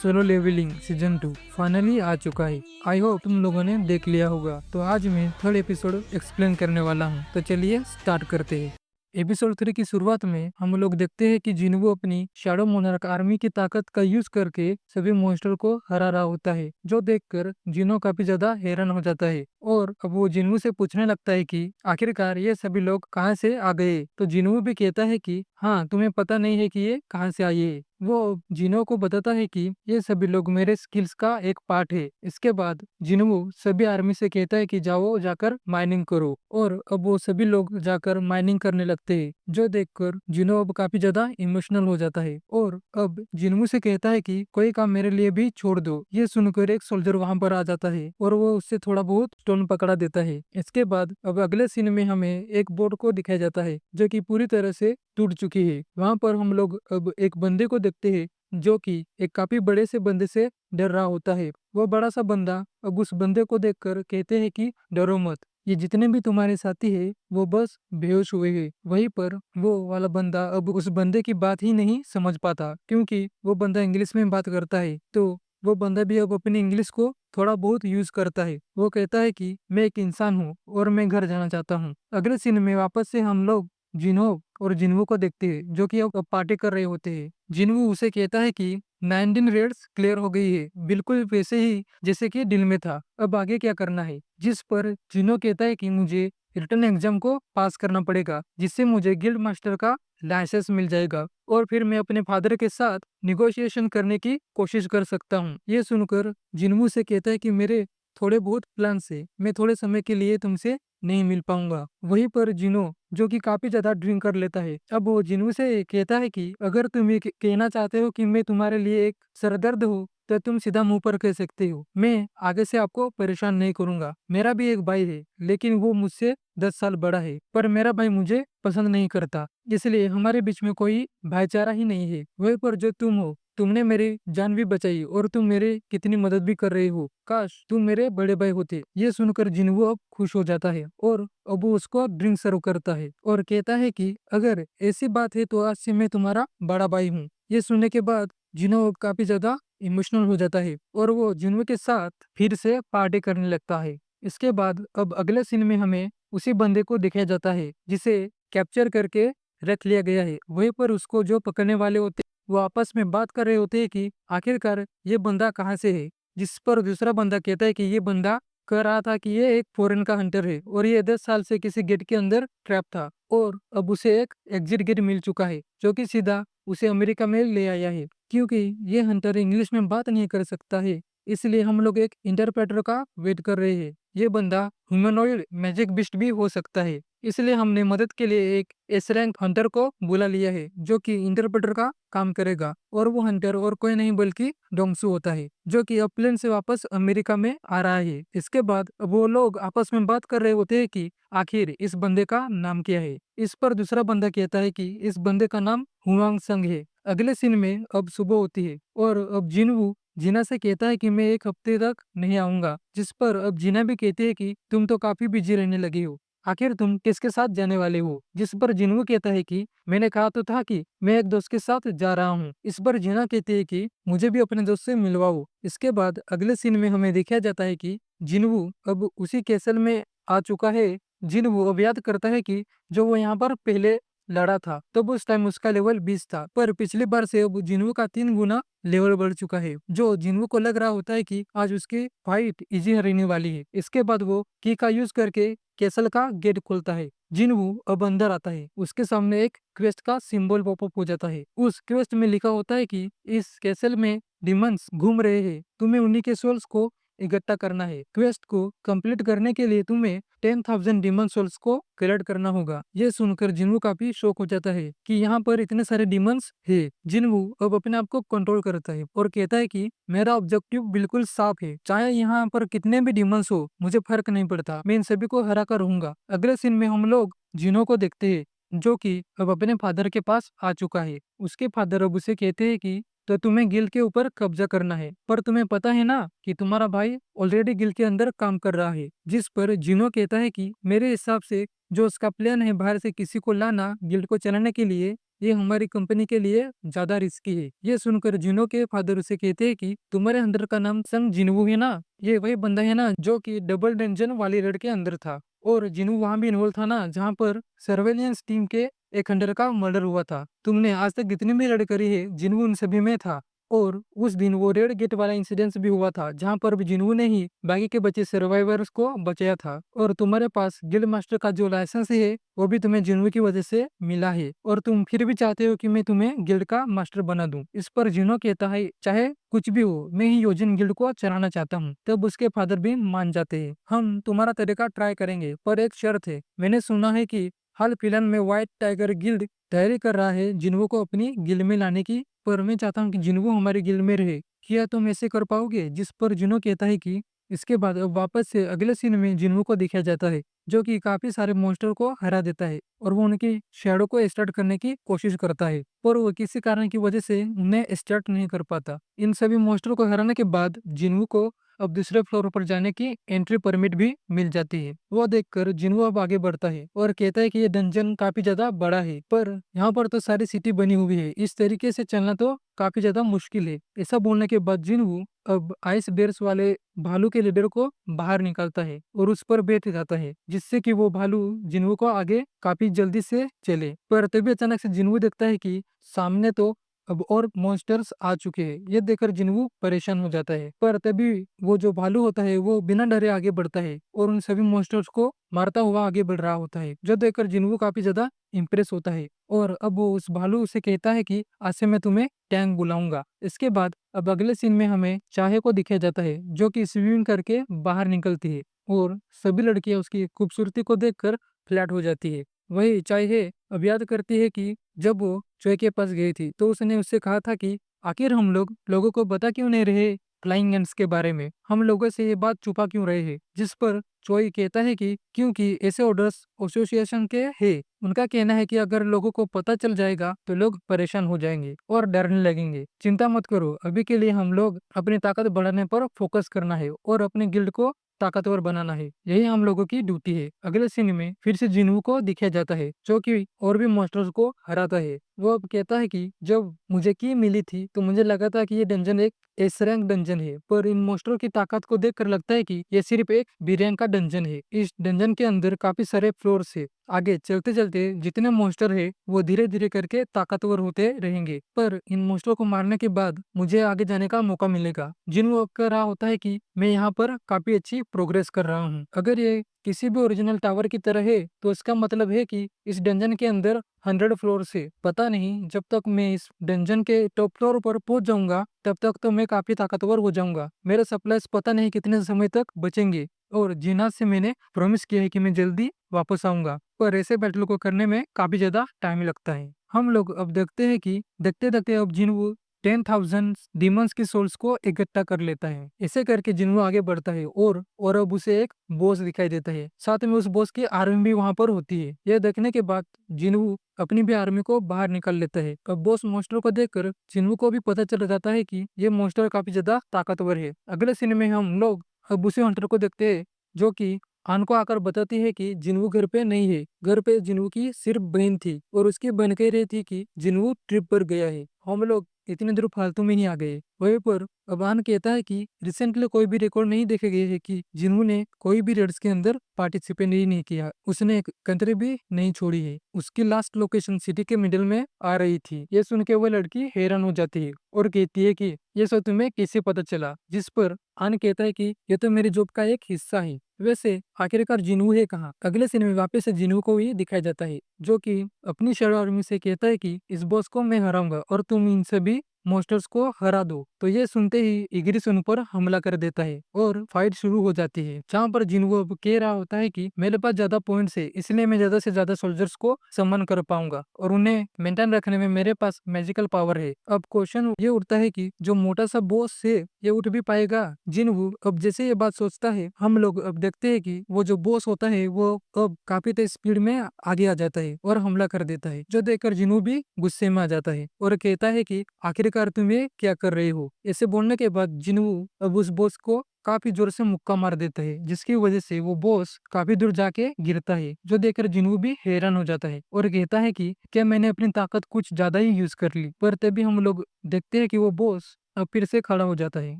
Solo levelling season 2 finally आ चुका है। I hope तुम लोगों ने देख लिया होगा। तो आज मैं थर्ड एपिसोड एक्सप्लेन करने वाला हूँ। तो चलिए स्टार्ट करते हैं। एपिसोड 3 की शुरुआत में हम लोग देखते हैं कि जिन्वो अपनी शैडो मोनार्क आर्मी की ताकत का यूज करके सभी मॉन्स्टर को हरा रहा होता है, जो देखकर जिनो काफी ज्यादा हैरान हो जाता है। और अब वो जिन्वो से पूछने लगता है कि आखिरकार ये सभी लोग कहाँ से आ गए। तो जिन्वो भी कहता है कि हाँ, तुम्हें पता नहीं है कि ये कहाँ से आए है। वो जिनो को बताता है कि ये सभी लोग मेरे स्किल्स का एक पार्ट है। इसके बाद जिन्वो सभी आर्मी से कहता है कि जाओ जाकर माइनिंग करो। और अब वो सभी लोग जाकर माइनिंग करने लगते हैं, जो देखकर जिनो अब काफी ज्यादा इमोशनल हो जाता है। और अब जिन्वो से कहता है कि कोई काम मेरे लिए भी छोड़ दो। ये सुनकर एक सोल्जर वहां पर आ जाता है और वो उससे थोड़ा बहुत स्टोन पकड़ा देता है। इसके बाद अब अगले सीन में हमें एक बोट को दिखाया जाता है जो कि पूरी तरह से टूट चुकी है। वहां पर हम लोग अब एक बंदे को देखते हैं जो कि एक काफी बड़े से बंदे से डर रहा होता है। वो बड़ा सा बंदा अब उस बंदे को देखकर कहते हैं कि डरो मत, ये जितने भी तुम्हारे साथी है वो बस बेहोश हुए हैं। वहीं पर वो वाला बंदा अब उस बंदे की बात ही नहीं समझ पाता, क्योंकि वो बंदा इंग्लिश में बात करता है। तो वो बंदा भी अब अपनी इंग्लिश को थोड़ा बहुत यूज करता है। वो कहता है कि मैं एक इंसान हूँ और मैं घर जाना चाहता हूँ। अगले सीन में वापस से हम लोग जिनो और जिन्वो को देखते हैं, जो कि अब पार्टी कर रहे होते हैं। जिन्वो उसे कहता है कि 19 रेड्स क्लियर हो गई है, बिल्कुल वैसे ही जैसे कि दिल में था। अब आगे क्या करना है। जिस पर जिनो कहता है कि मुझे रिटर्न एग्जाम को पास करना पड़ेगा, जिससे मुझे गिल्ड मास्टर का लाइसेंस मिल जाएगा और फिर मैं अपने फादर के साथ निगोशिएशन करने की कोशिश कर सकता हूँ। ये सुनकर जिन्वो से कहता है कि मेरे थोड़े बहुत प्लान से मैं थोड़े समय के लिए तुमसे नहीं मिल पाऊंगा। वहीं पर जिनो, जो कि काफी ज्यादा ड्रिंक कर लेता है, अब वो जिन्वो से कहता है कि अगर तुम ये कहना चाहते हो कि मैं तुम्हारे लिए एक सरदर्द हूँ तो तुम सीधा मुंह पर कह सकते हो। मैं आगे से आपको परेशान नहीं करूंगा। मेरा भी एक भाई है, लेकिन वो मुझसे 10 साल बड़ा है, पर मेरा भाई मुझे पसंद नहीं करता, इसलिए हमारे बीच में कोई भाईचारा ही नहीं है। वहीं पर जो तुम हो, तुमने मेरी जान भी बचाई और तुम मेरे कितनी मदद भी कर रहे हो। काश तुम मेरे बड़े भाई होते। ये सुनकर जिन्वो अब खुश हो जाता है और अब वो उसको ड्रिंक सर्व करता है और कहता है कि अगर ऐसी बात है तो आज से मैं तुम्हारा बड़ा भाई हूँ। ये सुनने के बाद जिनो अब काफी ज्यादा इमोशनल हो जाता है और वो जिन्वो के साथ फिर से पार्टी करने लगता है। इसके बाद अब अगले सीन में हमें उसी बंदे को दिखाया जाता है जिसे कैप्चर करके रख लिया गया है। वहीं पर उसको जो पकड़ने वाले होते वो आपस में बात कर रहे होते हैं कि आखिरकार ये बंदा कहाँ से है। जिस पर दूसरा बंदा कहता है कि ये बंदा कह रहा था कि ये एक फॉरेन का हंटर है और ये 10 साल से किसी गेट के अंदर ट्रैप था और अब उसे एक एग्जिट गेट मिल चुका है, जो कि सीधा उसे अमेरिका में ले आया है। क्योंकि ये हंटर इंग्लिश में बात नहीं कर सकता है, इसलिए हम लोग एक इंटरप्रेटर का वेट कर रहे हैं। ये बंदा ह्यूमनॉइड मैजिक बिस्ट भी हो सकता है, इसलिए हमने मदद के लिए एक एस रैंक हंटर को बुला लिया है, जो कि इंटरप्रेटर का काम करेगा। और वो हंटर और कोई नहीं बल्कि डोंगसू होता है, जो कि प्लेन से वापस अमेरिका में आ रहा है। इसके बाद वो लोग आपस में बात कर रहे होते हैं कि आखिर इस बंदे का नाम क्या है। इस पर दूसरा बंदा कहता है कि इस बंदे का नाम हुआंग संग है। अगले सीन में अब सुबह होती है और अब जिनवू जीना से कहता है कि मैं एक हफ्ते तक नहीं आऊंगा। जिस पर अब जीना भी कहती है कि तुम तो काफी बिजी रहने लगी हो, आखिर तुम किसके साथ जाने वाले हो। जिस पर जिन्वू कहता है कि मैंने कहा तो था कि मैं एक दोस्त के साथ जा रहा हूँ। इस पर जीना कहती है कि मुझे भी अपने दोस्त से मिलवाओ। इसके बाद अगले सीन में हमें दिखाया जाता है कि जिन्वू अब उसी कैसल में आ चुका है। जिन्वू अब याद करता है कि जो वो यहाँ पर पहले लड़ा था तब उस टाइम उसका लेवल 20 था, पर पिछली बार से अब जिन्वू का 3 गुना लेवल बढ़ चुका है। जो जिन्वू को लग रहा होता है कि आज उसकी फाइट इजी रहने वाली है। इसके बाद वो की का यूज करके कैसल का गेट खोलता है। जिन्वू अब अंदर आता है। उसके सामने एक क्वेस्ट का सिंबल पॉपअप हो जाता है। उस क्वेस्ट में लिखा होता है कि इस कैसल में डिमंस घूम रहे हैं, तुम्हें उन्हीं के सोल्स को इकट्ठा करना है। क्वेस्ट को कंप्लीट करने के लिए तुम्हें 10,000 डिमन सोल्स को कलेक्ट करना होगा। ये सुनकर जिन्वू काफी शौक हो जाता है कि यहाँ पर इतने सारे डिमंस है। जिन्वू अब अपने आप को कंट्रोल करता है और कहता है कि मेरा ऑब्जेक्टिव बिल्कुल साफ है, चाहे यहाँ पर कितने भी डिमंस हो मुझे फर्क नहीं पड़ता, मैं इन सभी को हरा कर रहूंगा। अगले सीन में हम लोग जिनो को देखते हैं, जो कि अब अपने फादर के पास आ चुका है। उसके फादर अब उसे कहते हैं कि तो तुम्हें गिल के ऊपर कब्जा करना है, पर तुम्हें पता है ना कि तुम्हारा भाई ऑलरेडी गिल के अंदर काम कर रहा है। जिस पर जिनो कहता है कि मेरे हिसाब से जो उसका प्लान है बाहर से किसी को लाना गिल्ड को चलाने के लिए, ये हमारी कंपनी के लिए ज्यादा रिस्की है। ये सुनकर जिनो के फादर उसे कहते हैं कि तुम्हारे अंदर का नाम संग जिनवू है ना, ये वही बंदा है ना जो कि डबल डंजन वाली रेड के अंदर था। और जिनू वहां भी इन्वॉल्व था ना जहाँ पर सर्वेलियंस टीम के एक अंडर का मर्डर हुआ था। तुमने आज तक जितनी भी रेड करी है जिनवू उन सभी में था। और उस दिन वो रेड गेट वाला इंसिडेंस भी हुआ था जहां पर भी जिन्हों ने ही बाकी के बचे सर्वाइवर्स को बचाया था। और तुम्हारे पास गिल्ड मास्टर का जो लाइसेंस है वो भी तुम्हें जिन्हों की वजह से मिला है, और तुम फिर भी चाहते हो कि मैं तुम्हें गिल्ड का मास्टर बना दूं। इस पर जिन्हों कहता है चाहे कुछ भी हो मैं ही योजन गिल्ड को चलाना चाहता हूँ। तब उसके फादर भी मान जाते हैं, हम तुम्हारा तरीका ट्राई करेंगे पर एक शर्त है। मैंने सुना है कि हाल फिलहाल में व्हाइट टाइगर गिल्ड तैयारी कर रहा है जिन्हों को अपनी गिल्ड में लाने की, पर मैं चाहता हूँ कि जिन्हों हमारी गिल्ड में रहे। क्या तुम ऐसे कर पाओगे? जिस पर जिन्हों कहता है कि इसके बाद अब वापस से अगले सीन में जिन्हों को दिखाया जाता है जो कि काफी सारे मॉन्स्टर को हरा देता है और वो उनकी शैडो को स्टार्ट करने की कोशिश करता है, पर वो किसी कारण की वजह से उन्हें स्टार्ट नहीं कर पाता। इन सभी मॉन्स्टर को हराने के बाद जिन्हों को अब दूसरे फ्लोर पर जाने की एंट्री परमिट भी मिल जाती है। वो देखकर जिन्हों अब आगे बढ़ता है और कहता है कि ये डंजन काफी ज्यादा बड़ा है, पर यहाँ पर तो सारी सिटी बनी हुई है, इस तरीके से चलना तो काफी ज्यादा मुश्किल है। ऐसा बोलने के बाद जिन्हों अब आइस बेर्स वाले भालू के लीडर को बाहर निकालता है और उस पर बैठ जाता है, जिससे कि वो भालू जिन्हों को आगे काफी जल्दी से चले। पर तभी अचानक से जिन्हों देखता है कि सामने तो अब और मॉन्स्टर्स आ चुके हैं। ये देखकर जिन्हों परेशान हो जाता है, पर तभी वो जो भालू होता है वो बिना डरे आगे बढ़ता है और उन सभी मॉन्स्टर्स को मारता हुआ आगे बढ़ रहा होता है, जो देखकर जिन्हों काफी ज्यादा इम्प्रेस होता है। और अब वो उस भालू से कहता है कि आज से मैं तुम्हें टैंक बुलाऊंगा। इसके बाद अब अगले सीन में हमें चाहे को दिखाया जाता है जो कि स्विमिंग करके बाहर निकलती है और सभी लड़कियां उसकी खूबसूरती को देखकर फ्लैट हो जाती है। वही चाहे अब याद करती है कि जब वो चोय के पास गई थी तो उसने उससे कहा था कि आखिर हम लोगों को बता क्यों नहीं रहे फ्लाइंग एंट्स के बारे में, हम लोगों से ये बात छुपा क्यों रहे हैं। जिस पर चोई कहता है कि क्योंकि ऐसे ऑर्डर्स एसोसिएशन के हैं, उनका कहना है कि अगर लोगों को पता चल जाएगा तो लोग परेशान हो जाएंगे और डरने लगेंगे। चिंता मत करो, अभी के लिए हम लोग अपनी ताकत बढ़ाने पर फोकस करना है और अपने गिल्ड को ताकतवर बनाना है, यही हम लोगों की ड्यूटी है। अगले सीन में फिर से जिन्हू को दिखाया जाता है जो कि और भी मॉन्स्टर्स को हराता है। वो अब कहता है कि जब मुझे की मिली थी तो मुझे लगा था कि ये डंजन एक एस रैंक डंजन है, पर इन मॉन्स्टरों की ताकत को देखकर लगता है कि ये सिर्फ एक बी रैंक का डंजन है। इस डंजन के अंदर काफी सारे फ्लोर्स है, आगे चलते चलते जितने मॉन्स्टर है वो धीरे धीरे करके ताकतवर होते रहेंगे, पर इन मॉन्स्टरों को मारने के बाद मुझे आगे जाने का मौका मिलेगा। जिन्हों कह रहा होता है कि मैं यहाँ पर काफी अच्छी प्रोग्रेस कर रहा हूँ, अगर ये किसी भी ओरिजिनल टावर की तरह है तो इसका मतलब है कि इस डंजन के अंदर 100 फ्लोर से, पता नहीं जब तक मैं इस डंजन के टॉप फ्लोर पर पहुंच जाऊंगा तब तक तो मैं काफी ताकतवर हो जाऊंगा। मेरे सप्लाईज पता नहीं कितने समय तक बचेंगे और जिना से मैंने प्रॉमिस किया है कि मैं जल्दी वापस आऊंगा, पर ऐसे बैटल को करने में काफी ज्यादा टाइम लगता है। हम लोग अब देखते हैं कि देखते देखते अब जिन्हों 10,000 डीमंस की सोल्स को इकट्ठा कर लेता है। ऐसे करके जिन्हों आगे बढ़ता है और अब उसे एक बॉस दिखाई देता है, साथ में उस बॉस की आर्मी भी वहां पर होती है। यह देखने के बाद जिन्हों अपनी भी आर्मी को बाहर निकाल लेता है। अब बॉस मॉन्स्टर को देखकर जिन्हों को भी पता चल जाता है कि ये मॉन्स्टर काफी ज्यादा ताकतवर है। अगले सीन में हम लोग अब उसी हंटर को देखते हैं जो कि आन को आकर बताती है कि जिन्हों घर पे नहीं है। घर पे जिन्हों की सिर्फ बहन थी और उसकी बहन कह रही थी कि जिन्हों ट्रिप पर गया है, हम लोग इतनी दूर फालतू में ही आ गए। वहीं पर अबान कहता है कि रिसेंटली कोई भी रिकॉर्ड नहीं देखे गए हैं कि जिन्होंने कोई भी रेड्स के अंदर पार्टिसिपेट ही नहीं किया, उसने एक कंट्री भी नहीं छोड़ी है। उसकी लास्ट लोकेशन सिटी के मिडिल में आ रही थी। ये सुन के वो लड़की हैरान हो जाती है और कहती है कि ये सब तुम्हें कैसे पता चला। जिस पर आन कहता है कि ये तो मेरी जॉब का एक हिस्सा है। वैसे आखिरकार जिन्हू है कहाँ? अगले सीन में वापस से जिन्हू को ही दिखाया जाता है जो कि अपनी शैडो आर्मी से कहता है कि इस बॉस को मैं हराऊंगा और तुम इन सभी मॉन्स्टर्स को हरा दो। तो ये सुनते ही इग्रिस उन पर हमला कर देता है और फाइट शुरू हो जाती है, जहाँ पर जिन्हू अब कह रहा होता है कि मेरे पास ज्यादा पॉइंट्स है इसलिए मैं ज्यादा से ज्यादा सोल्जर्स को सम्मान कर पाऊंगा और उन्हें मेंटेन रखने में मेरे पास मैजिकल पावर है। अब क्वेश्चन ये उठता है कि जो मोटा सा बॉस है ये उठ भी पाएगा? जिन्हू अब जैसे ये बात सोचता है हम लोग अब देखते हैं कि वो जो बॉस होता है वो अब काफी तेज स्पीड में आगे आ जाता है और हमला कर देता है, जो देखकर जिन्हू भी गुस्से में आ जाता है और कहता है कि आखिर बेकार तुम ये क्या कर रहे हो। ऐसे बोलने के बाद जिनवू अब उस बॉस को काफी जोर से मुक्का मार देता है, जिसकी वजह से वो बॉस काफी दूर जाके गिरता है, जो देखकर जिनवू भी हैरान हो जाता है और कहता है कि क्या मैंने अपनी ताकत कुछ ज्यादा ही यूज कर ली। पर तभी हम लोग देखते हैं कि वो बॉस अब फिर से खड़ा हो जाता है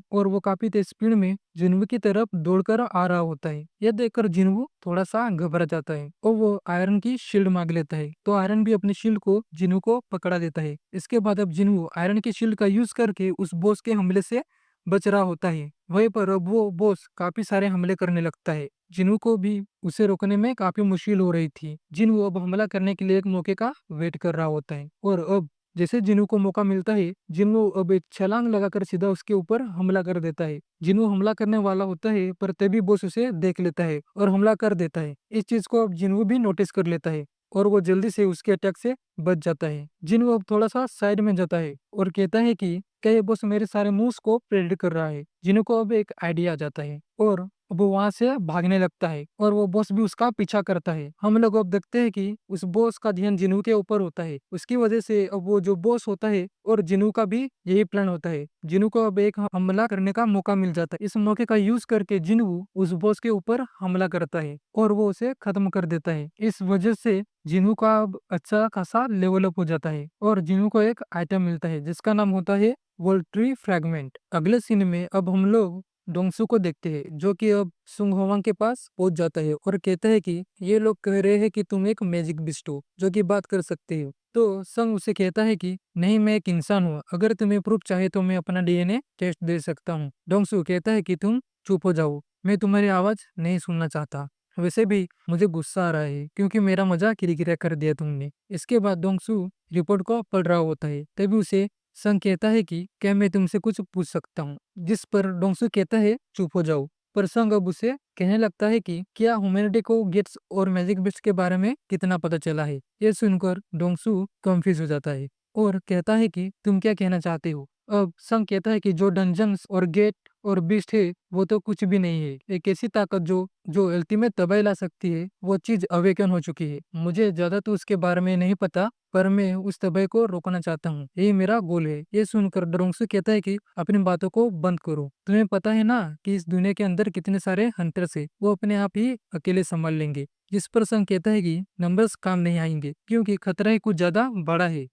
और वो काफी तेज स्पीड में जिन्वू की तरफ दौड़कर आ रहा होता है। यह देखकर जिन्वू थोड़ा सा घबरा जाता है और वो आयरन की शील्ड मांग लेता है, तो आयरन भी अपनी शील्ड को जिन्वू को पकड़ा देता है। इसके बाद अब जिन्वू आयरन की शील्ड का यूज करके उस बॉस के हमले से बच रहा होता है। वहीं पर अब वो बॉस काफी सारे हमले करने लगता है। जिन्वू को भी उसे रोकने में काफी मुश्किल हो रही थी। जिन्वू अब हमला करने के लिए एक मौके का वेट कर रहा होता है और अब जैसे जिन्नू को मौका मिलता है, जिन्नू अब एक छलांग लगाकर सीधा उसके ऊपर हमला कर देता है। जिन्नू हमला करने वाला होता है, पर तभी बॉस उसे देख लेता है और हमला कर देता है। इस चीज को अब जिन्नू भी नोटिस कर लेता है और वो जल्दी से उसके अटैक से बच जाता है। जिन्नू अब थोड़ा सा साइड में जाता है और कहता है कि क्या ये बॉस मेरे सारे मूव्स को प्रेडिक्ट कर रहा है। जिन्नू को अब एक आइडिया आ जाता है और वो वहां से भागने लगता है और वो बॉस भी उसका पीछा करता है। हम लोग अब देखते हैं कि उस बॉस का ध्यान जिन्नू के ऊपर होता है। उसकी वजह से अब वो जो बॉस होता है और जिन्नू का भी यही प्लान होता है। जिन्नू को अब एक हमला करने का मौका मिल जाता है। इस मौके का यूज करके जिन्नू उस बॉस के ऊपर हमला करता है और वो उसे खत्म कर देता है। इस वजह से जिन्नू का अब अच्छा खासा लेवल अप हो जाता है और जिन्नू को एक आइटम मिलता है जिसका नाम होता है वर्ल्ड ट्री फ्रैगमेंट। अगले सीन में अब हम लोग डोंगसू को देखते हैं, जो कि अब सुंग होवांग के पास पहुंच जाता है और कहता है कि ये लोग कह रहे हैं कि तुम एक मैजिक बिस्ट हो जो कि बात कर सकते हो। तो संग उसे कहता है कि नहीं, मैं एक इंसान हूँ, अगर तुम्हें प्रूफ चाहिए तो मैं अपना डीएनए टेस्ट दे सकता हूँ। डोंगसू कहता है कि तुम चुप हो जाओ, मैं तुम्हारी आवाज नहीं सुनना चाहता। वैसे भी मुझे गुस्सा आ रहा है क्योंकि मेरा मजाक किरकिरा कर दिया तुमने। इसके बाद डोंगसू रिपोर्ट को पढ़ रहा होता है, तभी उसे संग कहता है कि क्या मैं तुमसे कुछ पूछ सकता हूँ, जिस पर डोंगसू कहता है चुप हो जाओ। पर संग अब उसे कहने लगता है कि क्या ह्यूमैनिटी को गेट्स और मैजिक बिट्स के बारे में कितना पता चला है। ये सुनकर डोंगसू कंफ्यूज हो जाता है और कहता है कि तुम क्या कहना चाहते हो। अब संग कहता है कि जो डंजन्स और गेट और बीस्ट है वो तो कुछ भी नहीं है, एक ऐसी ताकत जो जो अल्टीमेट तबाही ला सकती है, वो चीज अवेकन हो चुकी है। मुझे ज्यादा तो उसके बारे में नहीं पता, पर मैं उस तबाही को रोकना चाहता हूँ, यही मेरा गोल है। ये सुनकर डोंगसू कहता है कि अपनी बातों को बंद करो, तुम्हें पता है ना कि इस दुनिया के अंदर कितने सारे हंटर्स है, वो अपने आप ही अकेले संभाल लेंगे। जिस पर संग कहता है कि नंबर्स काम नहीं आएंगे क्योंकि खतरा ही कुछ ज्यादा बड़ा है,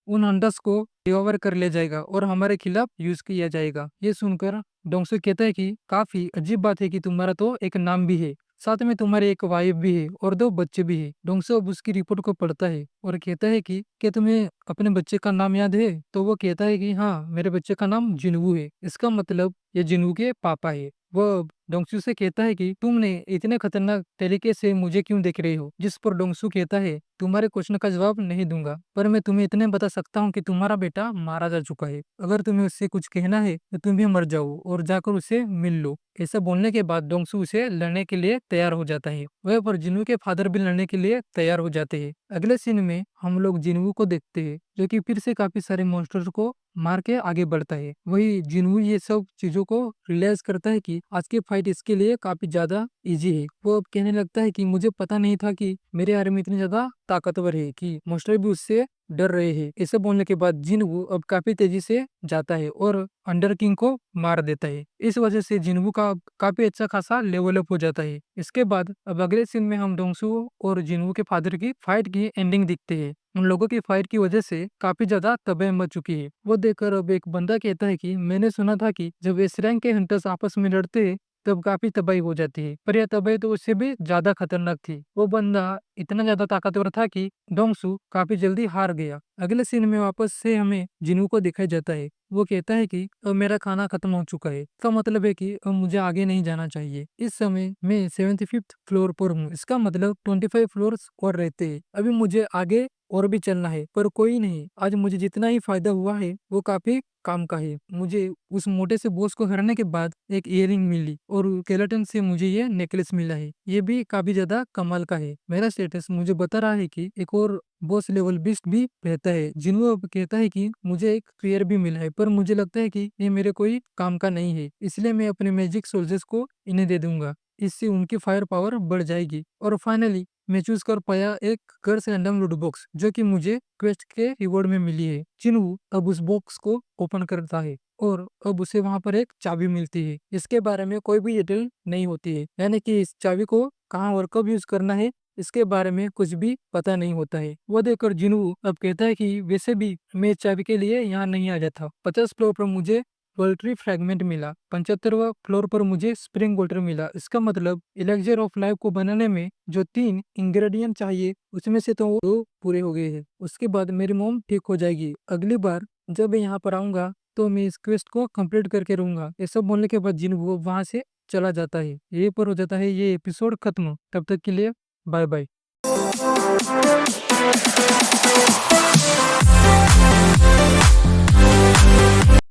उन हंटर्स को रिकवर कर लिया जाएगा और हमारे खिलाफ यूज किया जाएगा। ये सुनकर डोंगसू कहता है कि काफी अजीब बात है कि तुम्हारा तो एक नाम भी है, साथ में तुम्हारी एक वाइफ भी है और दो बच्चे भी है। डोंगसू अब उसकी रिपोर्ट को पढ़ता है और कहता है कि क्या तुम्हें अपने बच्चे का नाम याद है। तो वो कहता है कि हाँ, मेरे बच्चे का नाम जिनवू है, इसका मतलब ये जिनवू के पापा है। वो अब डोंगसू से कहता है कि तुमने इतने खतरनाक तरीके से मुझे क्यों देख रहे हो। जिस पर डोंगसू कहता है तुम्हारे क्वेश्चन का जवाब नहीं दूंगा, पर मैं तुम्हें इतने बता सकता हूँ कि तुम्हारा बेटा मारा जा चुका है। अगर तुम्हें उससे कुछ कहना है तो तुम भी मर जाओ और जाकर उसे मिल लो। ऐसा बोलने के बाद डोंगसू उसे लड़ने के लिए तैयार हो जाता है। वह पर जिन्वू के फादर भी लड़ने के लिए तैयार हो जाते हैं। अगले सीन में हम लोग जिन्वू को देखते हैं, जो कि फिर से काफी सारे मॉन्स्टर्स को मार के आगे बढ़ता है। वही जिन्वू ये सब चीजों को रियलाइज करता है कि आज की फाइट इसके लिए काफी ज्यादा इजी है। वो अब कहने लगता है कि मुझे पता नहीं था कि मेरे आर्मी इतनी ज्यादा ताकतवर है कि मॉन्स्टर भी उससे डर रहे हैं। ऐसे बोलने के बाद जिन्वू अब काफी तेजी से जाता है और अंडर किंग को मार देता है। इस वजह से जिन्वू का अब काफी अच्छा खासा लेवल अप हो जाता है। इसके बाद अब अगले सीन में हम डोंगसू और जिन्वू के फादर की फाइट की एंडिंग दिखते हैं। उन लोगों की फाइट की वजह से काफी ज्यादा तबाही मच चुकी है। वो देखकर अब एक बंदा कहता है कि मैंने सुना था कि जब इस रैंक के हंटर्स आपस में लड़ते हैं तब काफी तबाही हो जाती है, पर यह तबाही तो उससे भी ज्यादा खतरनाक थी। वो बंदा इतना ज्यादा ताकतवर था कि डोंगसू काफी जल्दी हार गया। अगले सीन में वापस से हमें जिन्नू को दिखाई जाता है। वो कहता है कि अब मेरा खाना खत्म हो चुका है, इसका मतलब है कि अब मुझे आगे नहीं जाना चाहिए। इस समय मैं 75th फ्लोर पर हूँ, इसका मतलब 25 फ्लोर्स और रहते हैं। अभी मुझे आगे और भी चलना है, पर कोई नहीं, आज मुझे जितना ही फायदा हुआ है वो काफी काम का है। मुझे उस मोटे से बॉस को हराने के बाद एक इयररिंग मिली और स्केलेटन से मुझे ये नेकलेस मिला है, ये भी काफी ज्यादा कमाल का है। मेरा स्टेटस मुझे बता रहा है कि एक और बॉस लेवल बिस्ट भी रहता है। जिन्हों अब कहता है कि मुझे एक क्लियर भी मिला है, पर मुझे लगता है कि ये मेरे कोई काम का नहीं है, इसलिए मैं अपने मैजिक सोल्जर्स को इन्हें दे दूंगा। इससे उनकी फायर पावर बढ़ जाएगी। और फाइनली मैं चूज कर पाया एक कर्स रैंडम लूट बॉक्स जो कि मुझे क्वेस्ट के रिवॉर्ड में मिली है। चिन्हू अब उस बॉक्स को ओपन करता है और अब उसे वहां पर एक चाबी मिलती है। इसके बारे में कोई भी डिटेल नहीं होती है, यानी कि इस चाबी को कहाँ और कब यूज करना है इसके बारे में कुछ भी पता नहीं होता है। वो देखकर जिनू अब कहता है कि वैसे भी मैं इस चाबी के लिए यहाँ नहीं आ जाता। 50 फ्लोर पर मुझे पोल्ट्री फ्रैगमेंट मिला, 75वां फ्लोर पर मुझे स्प्रिंग वाटर मिला। इसका मतलब इलेक्जर ऑफ लाइफ को बनाने में जो 3 इंग्रेडिएंट चाहिए उसमें से तो 2 पूरे हो गए हैं। उसके बाद मेरी मोम ठीक हो जाएगी। अगली बार जब मैं यहाँ पर आऊंगा तो मैं इस क्वेस्ट को कंप्लीट करके रहूंगा। ये सब बोलने के बाद जिन वो वहां से चला जाता है। ये पर हो जाता है ये एपिसोड खत्म। तब तक के लिए बाय बाय।